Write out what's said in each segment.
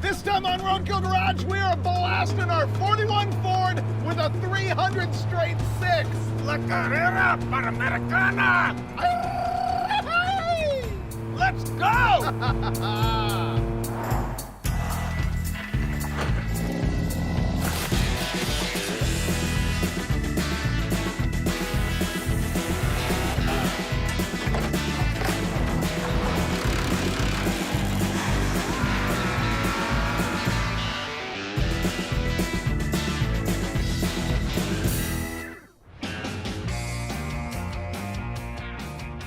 This time on Roadkill Garage, we are blasting our 41 Ford with a 300 straight six. La carrera panamericana. Let's go!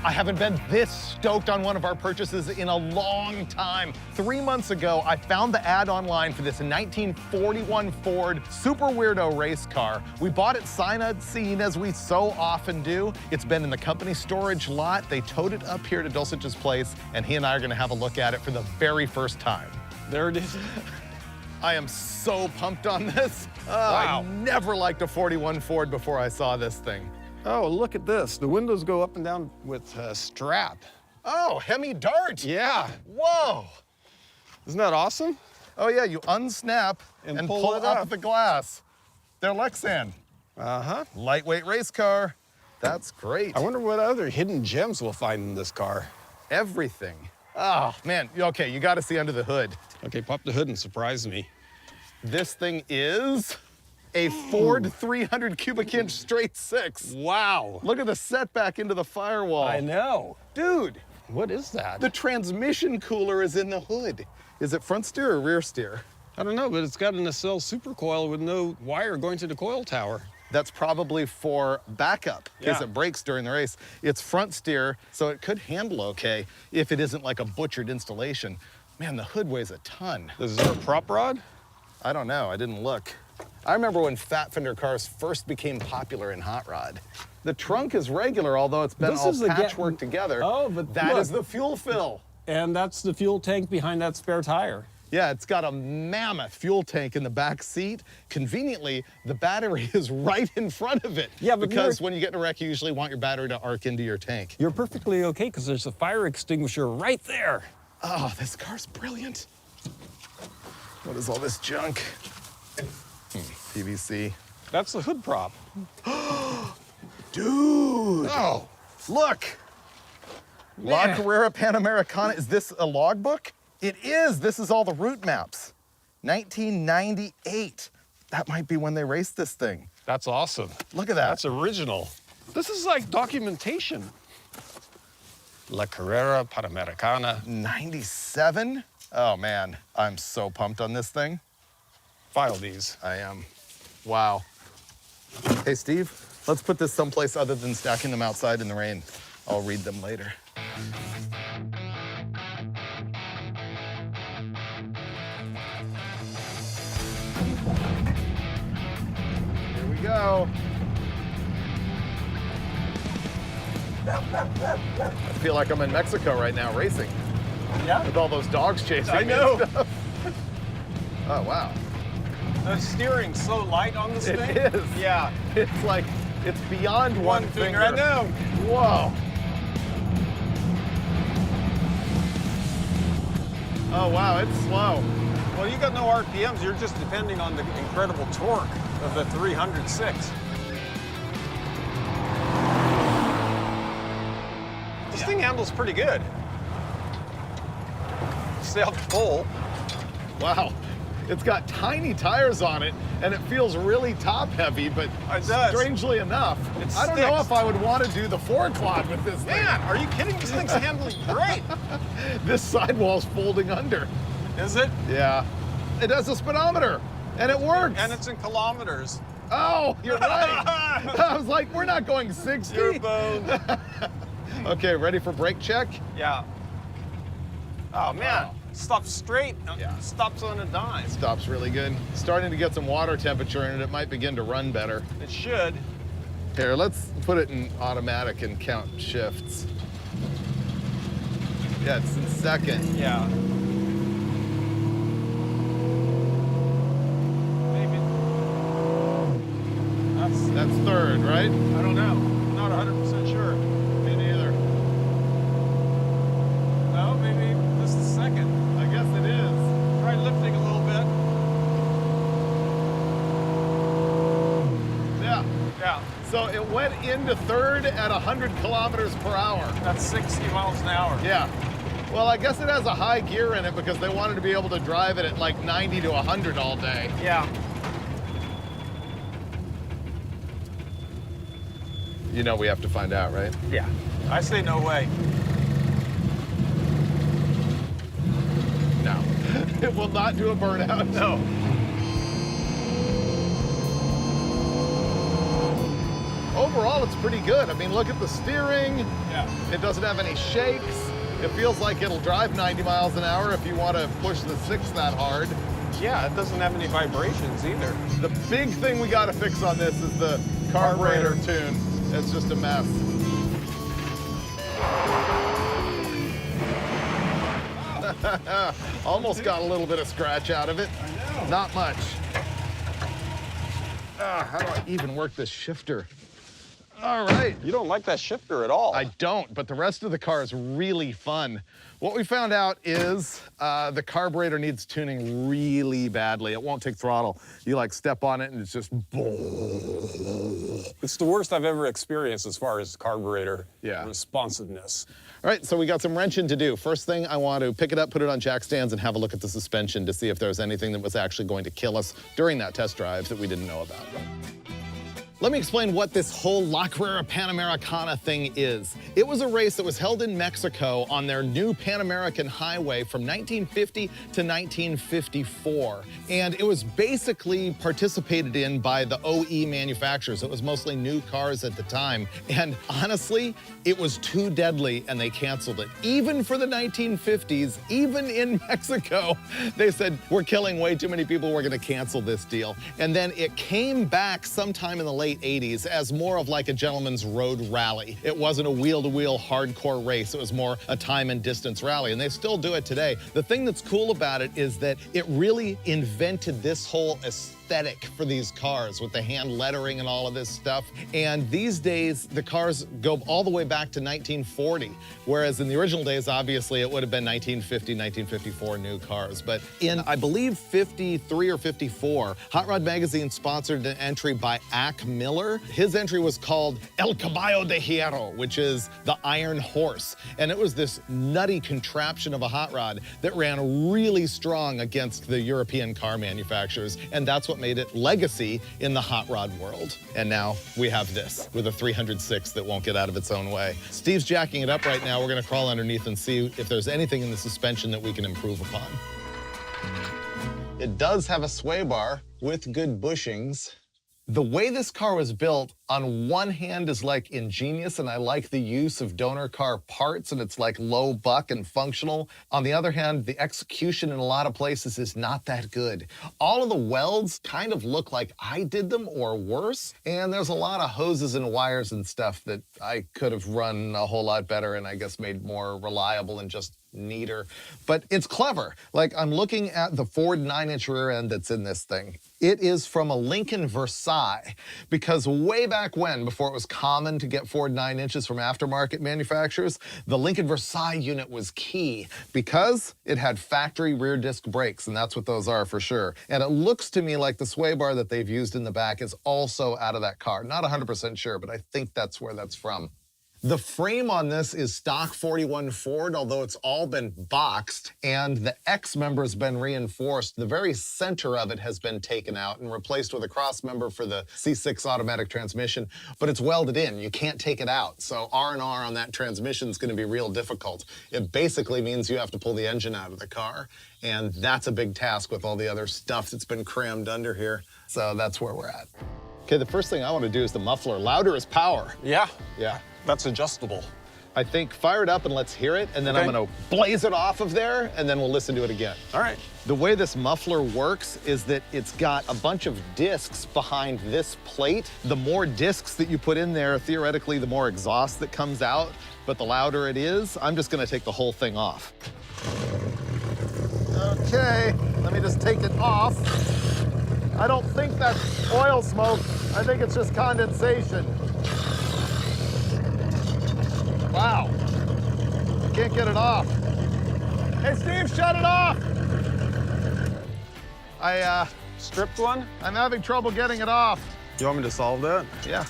I haven't been this stoked on one of our purchases in a long time. 3 months ago, I found the ad online for this 1941 Ford super weirdo race car. We bought it sight unseen, as we so often do. It's been in the company storage lot. They towed it up here to Dulcich's place, and he and I are gonna have a look at it for the very first time. There it is. I am so pumped on this. Wow. I never liked a 41 Ford before I saw this thing. Oh, look at this. The windows go up and down with a strap. Oh, Hemi Dart. Yeah. Whoa. Isn't that awesome? Oh yeah, you unsnap and pull it up up. the glass. They're Lexan. Uh-huh. Lightweight race car. That's great. I wonder what other hidden gems we'll find in this car. Everything. Oh, man. Okay, you got to see under the hood. Okay, pop the hood and surprise me. This thing is a Ford 300 cubic inch straight six. Wow. Look at the setback into the firewall. I know. Dude, What is that? the transmission cooler is in the hood. Is it front steer or rear steer? I don't know, but it's got an nacelle supercoil with no wire going to the coil tower. That's probably for backup, in case Yeah. it breaks during the race. It's front steer, so it could handle okay if it isn't like a butchered installation. Man, the hood weighs a ton. Is there a prop rod? I don't know, I didn't look. I remember when fat fender cars first became popular in hot rod. The trunk is regular, although it's been This all is the patchwork together. Oh, but that look. is the fuel fill. And that's the fuel tank behind that spare tire. Yeah, it's got a mammoth fuel tank in the back seat. Conveniently, the battery is right in front of it. Yeah, but because you're- when you get in a wreck, you usually want your battery to arc into your tank. You're perfectly okay because there's a fire extinguisher right there. Oh, this car's brilliant. What is all this junk? PVC. That's the hood prop. Dude! Oh, Look! La Man. Carrera Panamericana. Is this a logbook? It is. This is all the route maps. 1998. That might be when they raced this thing. that's awesome. Look at that. That's original. This is like documentation. La Carrera Panamericana. 97? Oh man, I'm so pumped on this thing. File these. I am. Wow. Hey Steve, let's put this someplace other than stacking them outside in the rain. I'll read them later. Here we go. I feel like I'm in Mexico right now racing Yeah? with all those dogs chasing I me know. and stuff. Oh wow. The steering's so light on this It thing. is. Yeah. It's like, it's beyond one finger. I know. Whoa. Oh wow, it's slow. Well, you got no RPMs. You're just depending on the incredible torque of the 306. This thing handles pretty good. Stay off the pole. Wow. It's got tiny tires on it, and it feels really top heavy, but It does. strangely enough, It I don't know sticks. if I would want to do the four quad with this thing. Man, are you kidding? This thing's handling great. This sidewall's folding under. Is it? Yeah. It has a speedometer, and it works. And it's in kilometers. Oh, you're right. I was like, we're not going 60. You're boned. Okay, ready for brake check? Yeah. Oh, man. Wow. Stops straight. Yeah. Stops on a dime. Stops really good. Starting to get some water temperature in it. It might begin to run better. It should. Here, let's put it in automatic and count shifts. Yeah, it's in second. Yeah. Maybe. That's third, right? I don't know. I'm not 100% sure. Me neither. No, maybe this is second. I guess it is. Try lifting a little So it went into third at 100 kilometers per hour. That's 60 miles an hour. Yeah. Well, I guess it has a high gear in it because they wanted to be able to drive it at like 90 to 100 all day. Yeah. You know we have to find out, right? Yeah. I say no way. No. It will not do a burnout. No. Overall, it's pretty good. I mean, look at the steering. Yeah. It doesn't have any shakes. It feels like it'll drive 90 miles an hour if you want to push the 6 that hard. Yeah, it doesn't have any vibrations either. The big thing we got to fix on this is the carburetor tune. It's just a mess. Almost got a little bit of scratch out of it. I know. Not much. How do I even work this shifter? All right. You don't like that shifter at all. I don't, but the rest of the car is really fun. What we found out is the carburetor needs tuning really badly. It won't take throttle. You like step on it and it's just It's the worst I've ever experienced as far as carburetor Yeah. responsiveness. All right, so we got some wrenching to do. First thing, I want to pick it up, put it on jack stands, and have a look at the suspension to see if there's anything that was actually going to kill us during that test drive that we didn't know about. Let me explain what this whole La Carrera Panamericana thing is. It was a race that was held in Mexico on their new Pan American Highway from 1950 to 1954. And it was basically participated in by the OE manufacturers. It was mostly new cars at the time. And honestly, it was too deadly and they canceled it. Even for the 1950s, even in Mexico, they said, we're killing way too many people, we're gonna cancel this deal. And then it came back sometime in the late 80s as more of like a gentleman's road rally. It wasn't a wheel-to-wheel hardcore race. It was more a time and distance rally, and they still do it today. The thing that's cool about it is that it really invented this whole aesthetic for these cars with the hand lettering and all of this stuff. And these days, the cars go all the way back to 1940, whereas in the original days, obviously, it would have been 1950, 1954 new cars. But in, I believe, 53 or 54, Hot Rod Magazine sponsored an entry by Ack Miller. His entry was called El Caballo de Hierro, which is the Iron Horse. And it was this nutty contraption of a hot rod that ran really strong against the European car manufacturers. And that's what made it legacy in the hot rod world. And now we have this with a 306 that won't get out of its own way. Steve's jacking it up right now. We're gonna crawl underneath and see if there's anything in the suspension that we can improve upon. It does have a sway bar with good bushings. The way this car was built, on one hand, is like ingenious, and I like the use of donor car parts, and it's like low buck and functional. On the other hand, the execution in a lot of places is not that good. All of the welds kind of look like I did them or worse, and there's a lot of hoses and wires and stuff that I could have run a whole lot better and I guess made more reliable and just neater. But it's clever. Like, I'm looking at the Ford 9-inch rear end that's in this thing. It is from a Lincoln Versailles, because way back when, before it was common to get Ford 9 inches from aftermarket manufacturers, the Lincoln Versailles unit was key because it had factory rear disc brakes, and that's what those are for sure. And it looks to me like the sway bar that they've used in the back is also out of that car. Not 100% sure, but I think that's where that's from. The frame on this is stock 41 Ford, although it's all been boxed, and the X member has been reinforced. The very center of it has been taken out and replaced with a cross member for the C6 automatic transmission, but it's welded in. You can't take it out, so R&R on that transmission is going to be real difficult. It basically means you have to pull the engine out of the car, and that's a big task with all the other stuff that's been crammed under here. So that's where we're at. Okay, the first thing I want to do is the muffler. Louder is power. Yeah. Yeah. That's adjustable. I think fire it up and let's hear it, and then I'm gonna blaze it off of there, and then we'll listen to it again. All right. The way this muffler works is that it's got a bunch of discs behind this plate. The more discs that you put in there, theoretically, the more exhaust that comes out, but the louder it is. I'm just gonna take the whole thing off. Okay, let me just take it off. I don't think that's oil smoke. I think it's just condensation. Wow, I can't get it off. Hey, Steve, shut it off. Stripped one? I'm having trouble getting it off. You want me to solve that? Yeah.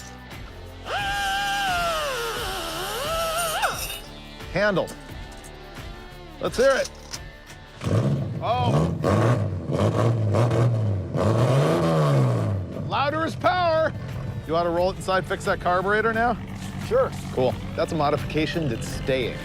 Handled. Let's hear it. Oh. Louder is power. You want to roll it inside, fix that carburetor now? Sure. Cool. That's a modification that's staying.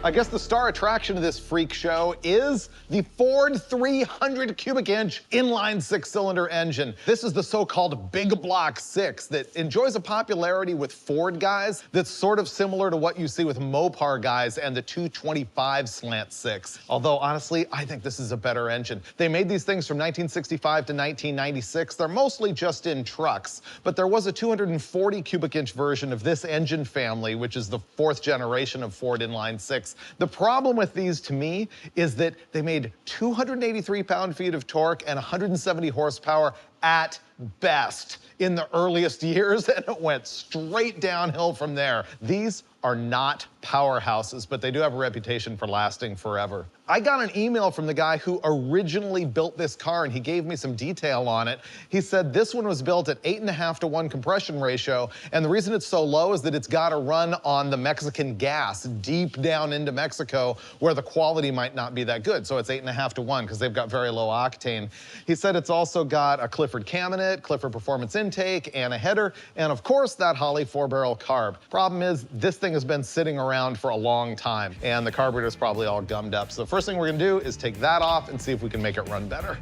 I guess the star attraction of this freak show is the Ford 300 cubic inch inline 6-cylinder engine. This is the so-called big block 6 that enjoys a popularity with Ford guys that's sort of similar to what you see with Mopar guys and the 225 slant 6. Although honestly, I think this is a better engine. They made these things from 1965 to 1996. They're mostly just in trucks, but there was a 240 cubic inch version of this engine family, which is the 4th generation of Ford inline 6. The problem with these to me is that they made 283 pound-feet of torque and 170 horsepower at best in the earliest years, and it went straight downhill from there. These are not powerhouses, but they do have a reputation for lasting forever. I got an email from the guy who originally built this car, and he gave me some detail on it. He said this one was built at 8.5 to 1 compression ratio, and the reason it's so low is that it's got to run on the Mexican gas deep down into Mexico where the quality might not be that good. So it's 8.5 to 1 because they've got very low octane. He said it's also got a Clifford cam in it, Clifford performance intake, and a header, and of course that Holley 4-barrel carb. Problem is, this thing has been sitting around for a long time, and the carburetor's probably all gummed up. So the first thing we're gonna do is take that off and see if we can make it run better.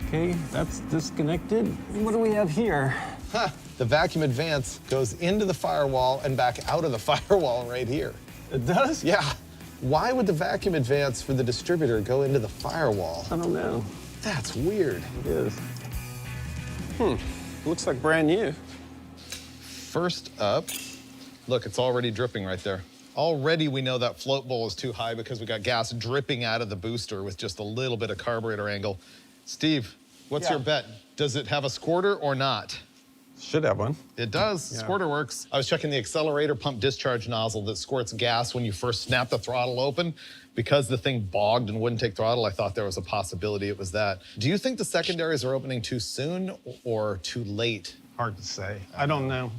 Okay, that's disconnected. What do we have here? Huh, the vacuum advance goes into the firewall and back out of the firewall right here. It does? Yeah. Why would the vacuum advance for the distributor go into the firewall? I don't know. That's weird. It is. Looks like brand new. First up, look, it's already dripping right there. Already we know that float bowl is too high because we got gas dripping out of the booster with just a little bit of carburetor angle. Steve, what's your bet? Does it have a squirter or not? Should have one. It does. Yeah. Squirter works. I was checking the accelerator pump discharge nozzle that squirts gas when you first snap the throttle open. Because the thing bogged and wouldn't take throttle, I thought there was a possibility it was that. Do you think the secondaries are opening too soon or too late? Hard to say. I don't know.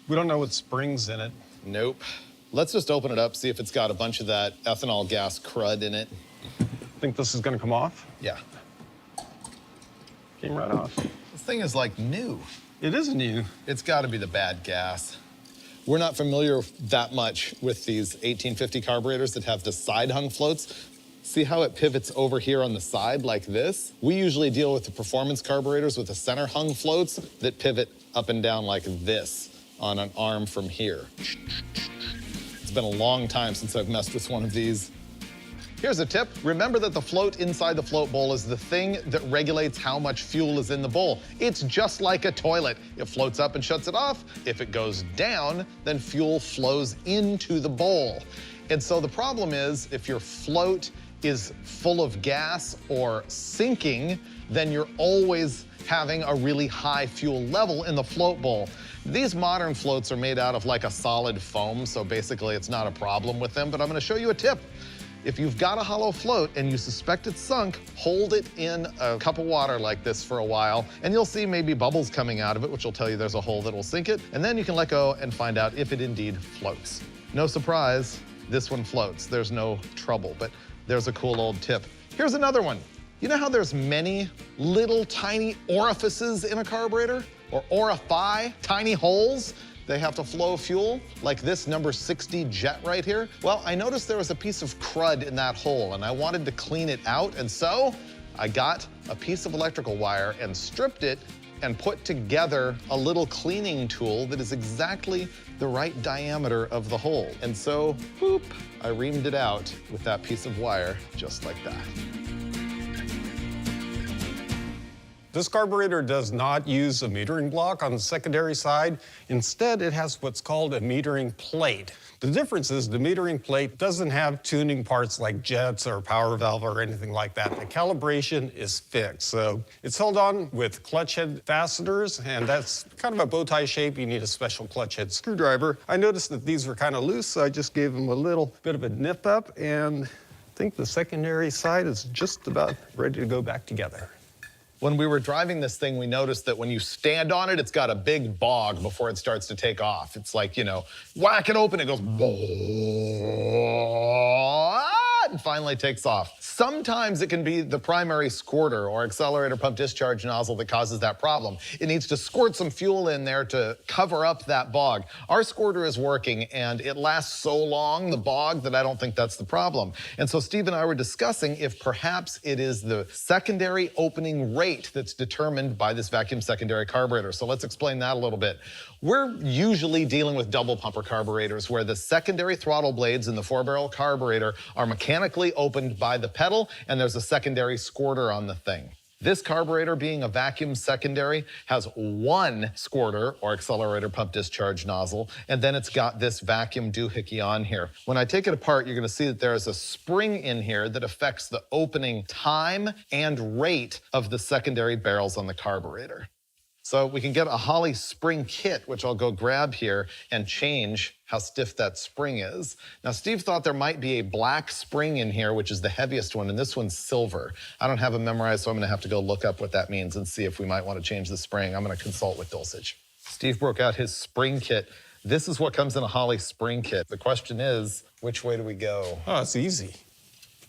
We don't know what springs in it. Nope. Let's just open it up, see if it's got a bunch of that ethanol gas crud in it. Think this is gonna come off? Yeah. Came right off. This thing is like new. It is new. It's gotta be the bad gas. We're not familiar that much with these 1850 carburetors that have the side hung floats. See how it pivots over here on the side like this? We usually deal with the performance carburetors with the center hung floats that pivot up and down like this on an arm from here. It's been a long time since I've messed with one of these. Here's a tip. Remember that the float inside the float bowl is the thing that regulates how much fuel is in the bowl. It's just like a toilet. It floats up and shuts it off. If it goes down, then fuel flows into the bowl. And so the problem is, if your float is full of gas or sinking, then you're always having a really high fuel level in the float bowl. These modern floats are made out of like a solid foam, so basically it's not a problem with them, but I'm gonna show you a tip. If you've got a hollow float and you suspect it's sunk, hold it in a cup of water like this for a while, and you'll see maybe bubbles coming out of it, which will tell you there's a hole that will sink it, and then you can let go and find out if it indeed floats. No surprise, this one floats. There's no trouble, but there's a cool old tip. Here's another one. You know how there's many little tiny orifices in a carburetor? Or orifi, tiny holes? They have to flow fuel, like this number 60 jet right here. Well, I noticed there was a piece of crud in that hole and I wanted to clean it out, and so I got a piece of electrical wire and stripped it and put together a little cleaning tool that is exactly the right diameter of the hole. And so, boop, I reamed it out with that piece of wire, just like that. This carburetor does not use a metering block on the secondary side. Instead, it has what's called a metering plate. The difference is the metering plate doesn't have tuning parts like jets or power valve or anything like that. The calibration is fixed. So it's held on with clutch head fasteners, and that's kind of a bow tie shape. You need a special clutch head screwdriver. I noticed that these were kind of loose, so I just gave them a little bit of a nip up, and I think the secondary side is just about ready to go back together. When we were driving this thing, we noticed that when you stand on it, it's got a big bog before it starts to take off. It's like, you know, whack it open, it goes, and finally takes off. Sometimes it can be the primary squirter or accelerator pump discharge nozzle that causes that problem. It needs to squirt some fuel in there to cover up that bog. Our squirter is working and it lasts so long, the bog, that I don't think that's the problem. And so Steve and I were discussing if perhaps it is the secondary opening rate that's determined by this vacuum secondary carburetor. So let's explain that a little bit. We're usually dealing with double pumper carburetors where the secondary throttle blades in the 4-barrel carburetor are mechanically opened by the pedal and there's a secondary squirter on the thing. This carburetor, being a vacuum secondary, has one squirter or accelerator pump discharge nozzle, and then it's got this vacuum doohickey on here. When I take it apart, you're gonna see that there is a spring in here that affects the opening time and rate of the secondary barrels on the carburetor. So we can get a Holley spring kit, which I'll go grab here and change how stiff that spring is. Now, Steve thought there might be a black spring in here, which is the heaviest one, and this one's silver. I don't have it memorized, so I'm gonna have to go look up what that means and see if we might want to change the spring. I'm gonna consult with Dulcich. Steve broke out his spring kit. This is what comes in a Holley spring kit. The question is, which way do we go? Oh, it's easy.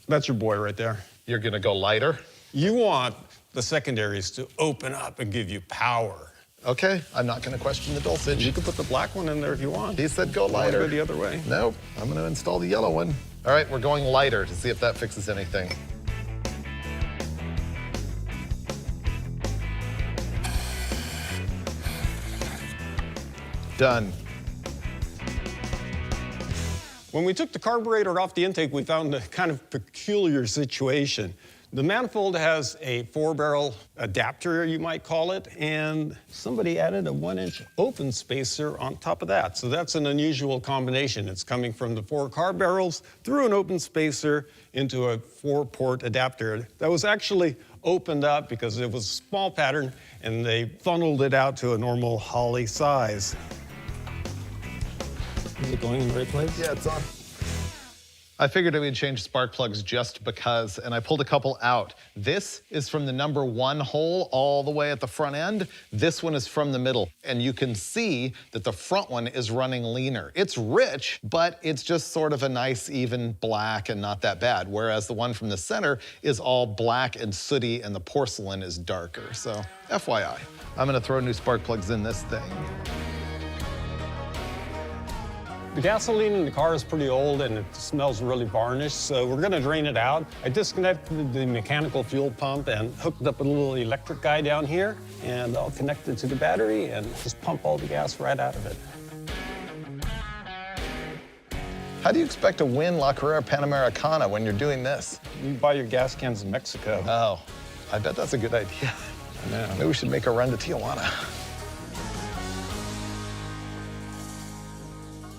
That's your boy right there. You're gonna go lighter? You want the secondaries to open up and give you power. Okay, I'm not gonna question the Dulcich. You can put the black one in there if you want. He said go lighter. Go the other way. Nope, I'm gonna install the yellow one. All right, we're going lighter to see if that fixes anything. Done. When we took the carburetor off the intake, we found a kind of peculiar situation. The manifold has a 4-barrel adapter, you might call it, and somebody added a 1-inch open spacer on top of that. So that's an unusual combination. It's coming from the 4 car barrels through an open spacer into a 4-port adapter. That was actually opened up because it was a small pattern, and they funneled it out to a normal Holley size. Is it going in the right place? Yeah, it's on. I figured we'd change spark plugs just because, and I pulled a couple out. This is from the number 1 hole all the way at the front end. This one is from the middle, and you can see that the front one is running leaner. It's rich, but it's just sort of a nice, even black and not that bad, whereas the one from the center is all black and sooty, and the porcelain is darker. So, FYI, I'm gonna throw new spark plugs in this thing. The gasoline in the car is pretty old and it smells really varnished, so we're gonna drain it out. I disconnected the mechanical fuel pump and hooked up a little electric guy down here, and I'll connect it to the battery and just pump all the gas right out of it. How do you expect to win La Carrera Panamericana when you're doing this? You buy your gas cans in Mexico. Oh, I bet that's a good idea. I know. Maybe we should make a run to Tijuana.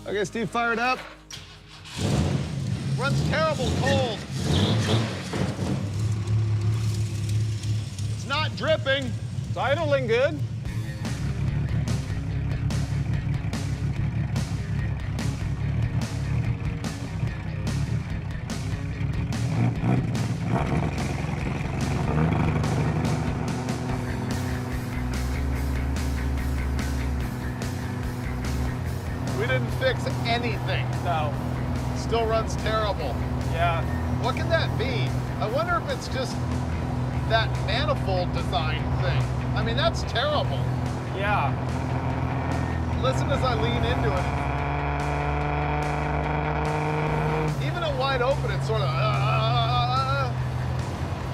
Okay, Steve, fire it up. Runs terrible cold. It's not dripping. It's idling good. We didn't fix anything. No. Still runs terrible. Yeah. What can that be? I wonder if it's just that manifold design thing. I mean, that's terrible. Yeah. Listen as I lean into it. Even at wide open, it's sort of, I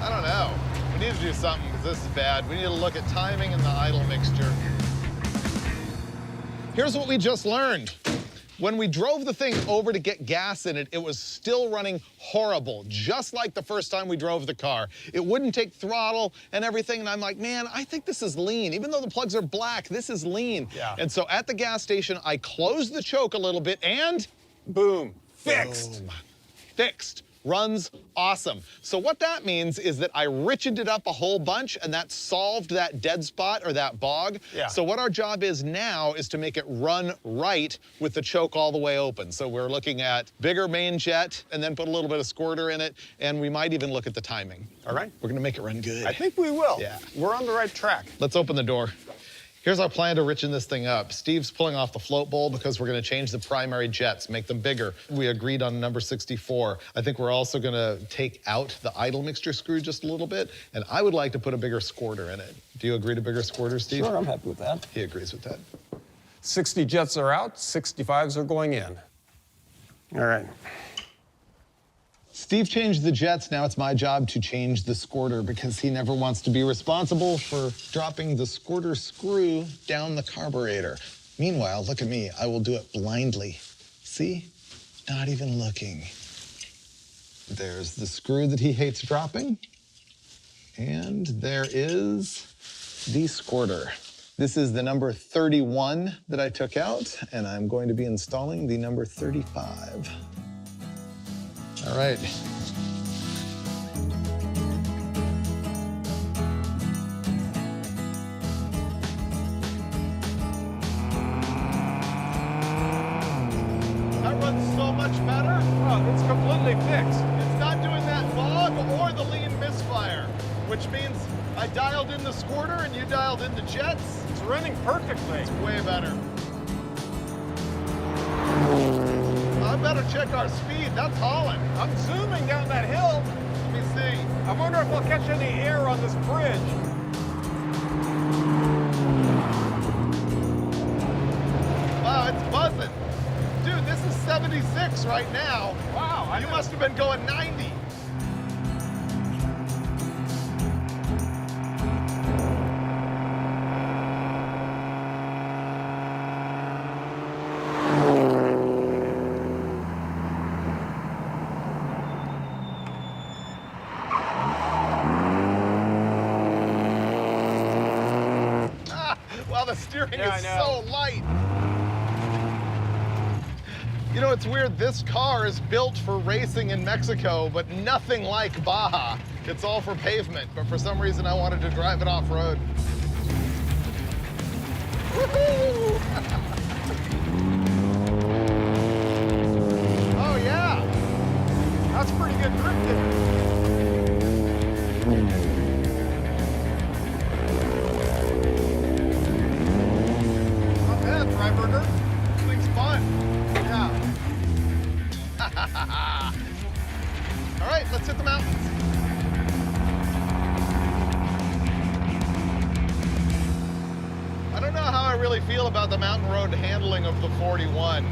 don't know. We need to do something because this is bad. We need to look at timing and the idle mixture. Here's what we just learned. When we drove the thing over to get gas in it, it was still running horrible, just like the first time we drove the car. It wouldn't take throttle and everything, and I'm like, man, I think this is lean. Even though the plugs are black, this is lean. Yeah. And so at the gas station, I closed the choke a little bit and Boom. Fixed. boom. Fixed. runs awesome. So what that means is that I richened it up a whole bunch, and that solved that dead spot or that bog. Yeah. So what our job is now is to make it run right with the choke all the way open. So we're looking at bigger main jet and then put a little bit of squirter in it, and we might even look at the timing. All right. We're gonna make it run good. I think we will. Yeah. We're on the right track. Let's open the door. Here's our plan to richen this thing up. Steve's pulling off the float bowl because we're gonna change the primary jets, make them bigger. We agreed on number 64. I think we're also gonna take out the idle mixture screw just a little bit, and I would like to put a bigger squirter in it. Do you agree to bigger squirter, Steve? Sure, I'm happy with that. He agrees with that. 60 jets are out, 65s are going in. All right. Steve changed the jets, now it's my job to change the squirter because he never wants to be responsible for dropping the squirter screw down the carburetor. Meanwhile, look at me, I will do it blindly. See? Not even looking. There's the screw that he hates dropping. And there is the squirter. This is the number 31 that I took out, and I'm going to be installing the number 35. All right. That runs so much better. Oh, it's completely fixed. It's not doing that bog or the lean misfire, which means I dialed in the squirter and you dialed in the jets. It's running perfectly. It's way better. I better check our speed. That's hauling. I'm zooming down that hill. Let me see. I wonder if we'll catch any air on this bridge. Wow, it's buzzing. Dude, this is 76 right now. Wow, You must have been going 90. Wow, the steering Yeah, is I know. so light. You know, it's weird. This car is built for racing in Mexico, but nothing like Baja. It's all for pavement, but for some reason I wanted to drive it off-road. Woohoo! Oh, yeah. That's pretty good drifting. Not bad, Freiburger. This thing's fun. Yeah. All right, let's hit the mountains. I don't know how I really feel about the mountain road handling of the 41.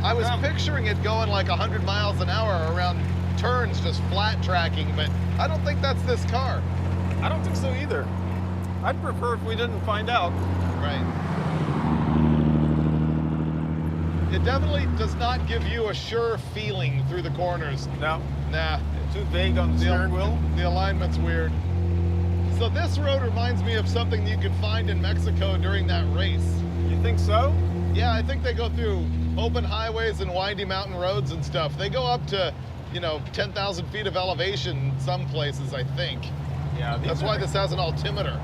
I was picturing it going like 100 miles an hour around turns, just flat tracking, but I don't think that's this car. I don't think so either. I'd prefer if we didn't find out. Right. It definitely does not give you a sure feeling through the corners. No, Nah. too vague on the steering wheel. The alignment's weird. So this road reminds me of something you could find in Mexico during that race. You think so? Yeah, I think they go through open highways and windy mountain roads and stuff. They go up to, 10,000 feet of elevation in some places, I think. Yeah. That's why this has an altimeter.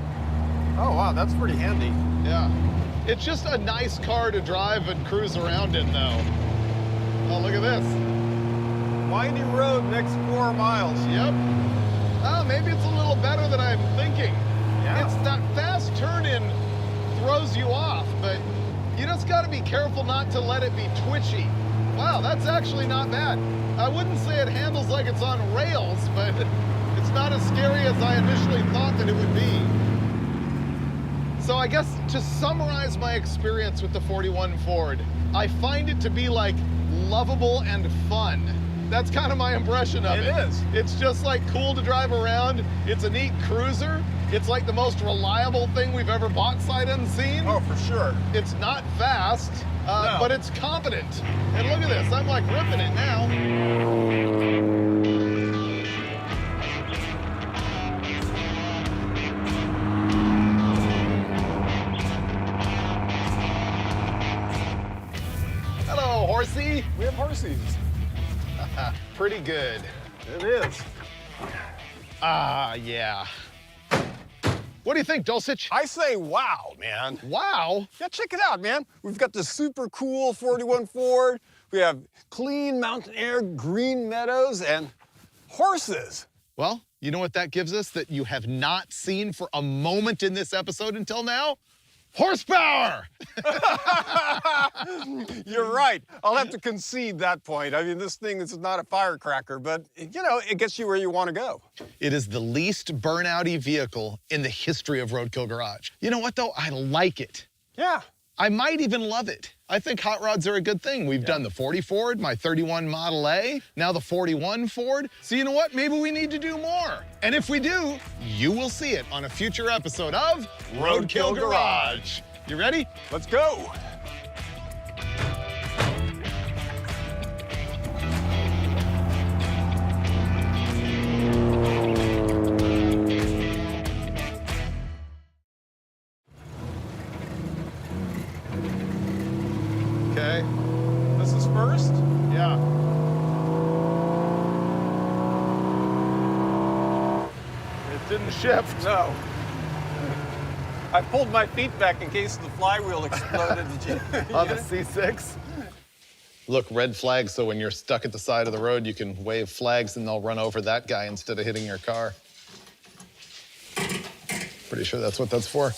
Oh, wow, that's pretty handy. Yeah. It's just a nice car to drive and cruise around in, though. Oh, look at this. Windy road next 4 miles. Yep. Oh, maybe it's a little better than I'm thinking. Yeah. It's that fast turn-in throws you off, but you just got to be careful not to let it be twitchy. Wow, that's actually not bad. I wouldn't say it handles like it's on rails, but it's not as scary as I initially thought that it would be. So I guess to summarize my experience with the 41 Ford, I find it to be like lovable and fun. That's kind of my impression of it. It is. It's just like cool to drive around. It's a neat cruiser. It's like the most reliable thing we've ever bought sight unseen. Oh, for sure. It's not fast, No. but it's competent. And look at this, I'm like ripping it now. Hello, horsey. We have horses. Pretty good. It is. Ah, yeah. What do you think, Dulcich? I say wow, man. Wow. Yeah, check it out, man. We've got the super cool 41 Ford. We have clean mountain air, green meadows, and horses. Well, you know what that gives us that you have not seen for a moment in this episode until now? Horsepower! You're right. I'll have to concede that point. I mean, this thing is not a firecracker, but, you know, it gets you where you want to go. It is the least burnout-y vehicle in the history of Roadkill Garage. You know what, though? I like it. Yeah. I might even love it. I think hot rods are a good thing. We've done the 40 Ford, my 31 Model A, now the 41 Ford. So you know what? Maybe we need to do more. And if we do, you will see it on a future episode of Roadkill Garage. You ready? Let's go. Okay. This is first. Yeah. It didn't shift. No. I pulled my feet back in case the flywheel exploded. Did you? On the C6. Look, red flags, so when you're stuck at the side of the road, you can wave flags and they'll run over that guy instead of hitting your car. Pretty sure that's what that's for.